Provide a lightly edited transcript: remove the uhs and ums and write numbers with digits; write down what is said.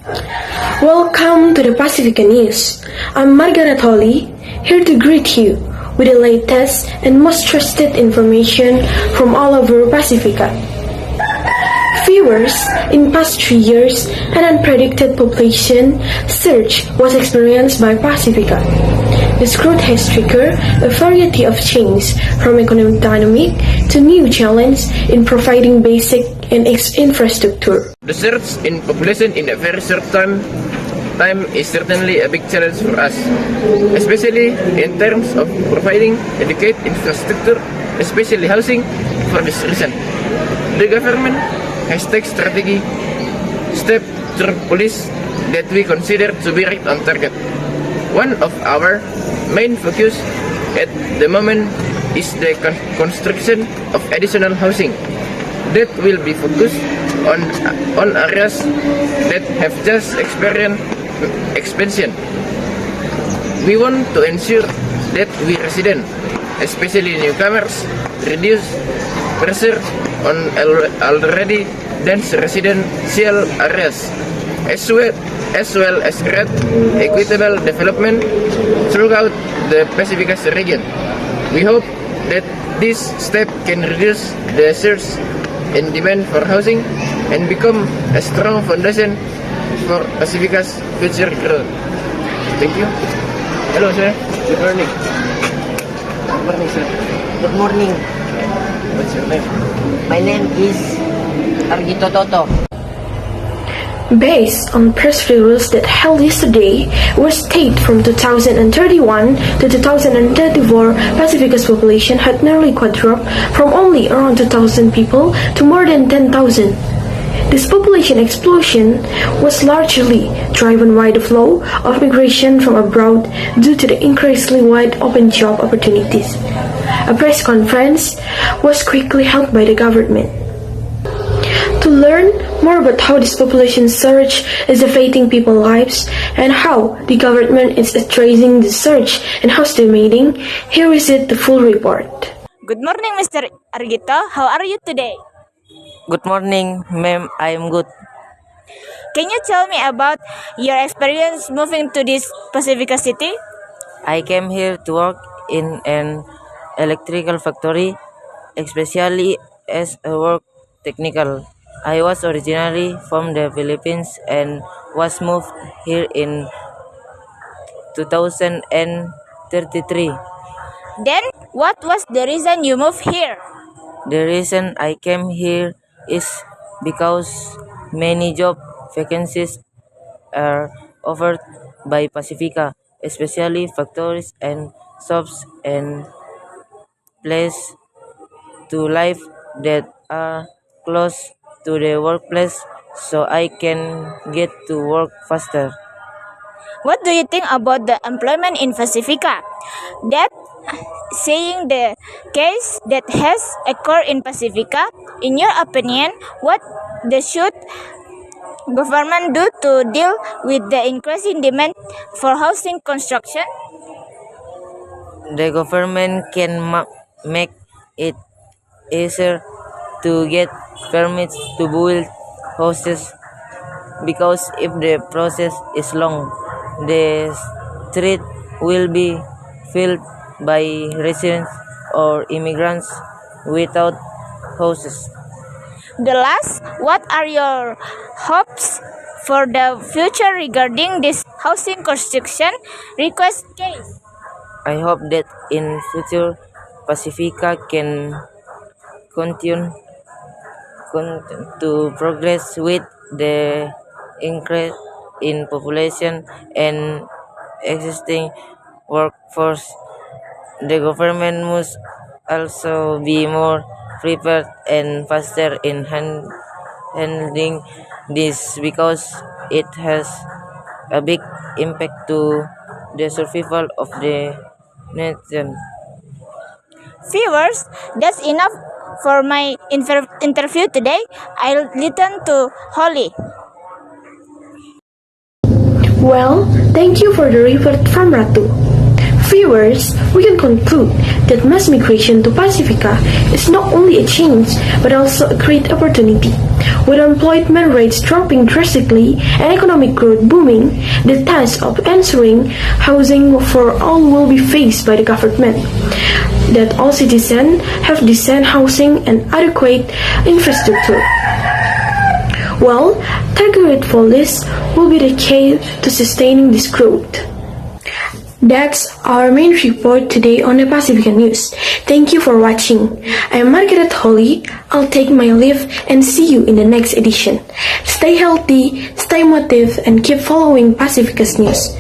Welcome to the Pacifica News. I'm Margaret Holly, here to greet you with the latest and most trusted information from all over Pacifica. Viewers, in past 3 years, an unpredicted population surge was experienced by Pacifica. This growth has triggered a variety of changes, from economic dynamic to new challenges in providing basic and infrastructure. The surge in population in a very short time is certainly a big challenge for us, especially in terms of providing adequate infrastructure, especially housing. For this reason, the government has taken strategic steps through police that we consider to be right on target. One of our main focus at the moment is the construction of additional housing that will be focused on areas that have just experienced expansion. We want to ensure that we residents, especially newcomers, reduce pressure on already dense residential areas, as well as create equitable development throughout the Pacific region. We hope that this step can reduce the surge in demand for housing and become a strong foundation for Pacifica's future growth. Thank you. Hello, sir. Good morning. Good morning, sir. Good morning. What's your name? My name is Argito Toto. Based on press release that held yesterday, where state from 2031 to 2034, Pacifica's population had nearly quadrupled from only around 2,000 people to more than 10,000. This population explosion was largely driven by the flow of migration from abroad due to the increasingly wide open job opportunities. A press conference was quickly held by the government. To learn more about how this population surge is affecting people's lives and how the government is addressing the surge and estimating, here is the full report. Good morning, Mr. Argito. How are you today? Good morning, ma'am. I am good. Can you tell me about your experience moving to this Pacifica city? I came here to work in an electrical factory, especially as a work technical. I was originally from the Philippines and was moved here in 2033. Then, what was the reason you moved here? The reason I came here is because many job vacancies are offered by Pacifica, especially factories and shops and places to live that are close to the workplace, so I can get to work faster. What do you think about the employment in Pacifica? That saying the case that has occurred in Pacifica, in your opinion, what should government do to deal with the increasing demand for housing construction? The government can make it easier to get permits to build houses, because if the process is long, the street will be filled by residents or immigrants without houses. The last, what are your hopes for the future regarding this housing construction request case? I hope that in future Pacifica can continue to progress with the increase in population and existing workforce. The government must also be more prepared and faster in handling this, because it has a big impact to the survival of the nation. Viewers, that's enough for my interview today. I'll listen to Holly. Well, thank you for the report from Ratu. Viewers, we can conclude that mass migration to Pacifica is not only a change but also a great opportunity With employment rates dropping drastically and economic growth booming, the task of ensuring housing for all will be faced by the government. That all citizens have decent housing and adequate infrastructure. Well, targeted for this will be the key to sustaining this growth. That's our main report today on the Pacifica News. Thank you for watching. I am Margaret Holly. I'll take my leave and see you in the next edition. Stay healthy, stay motive, and keep following Pacifica's news.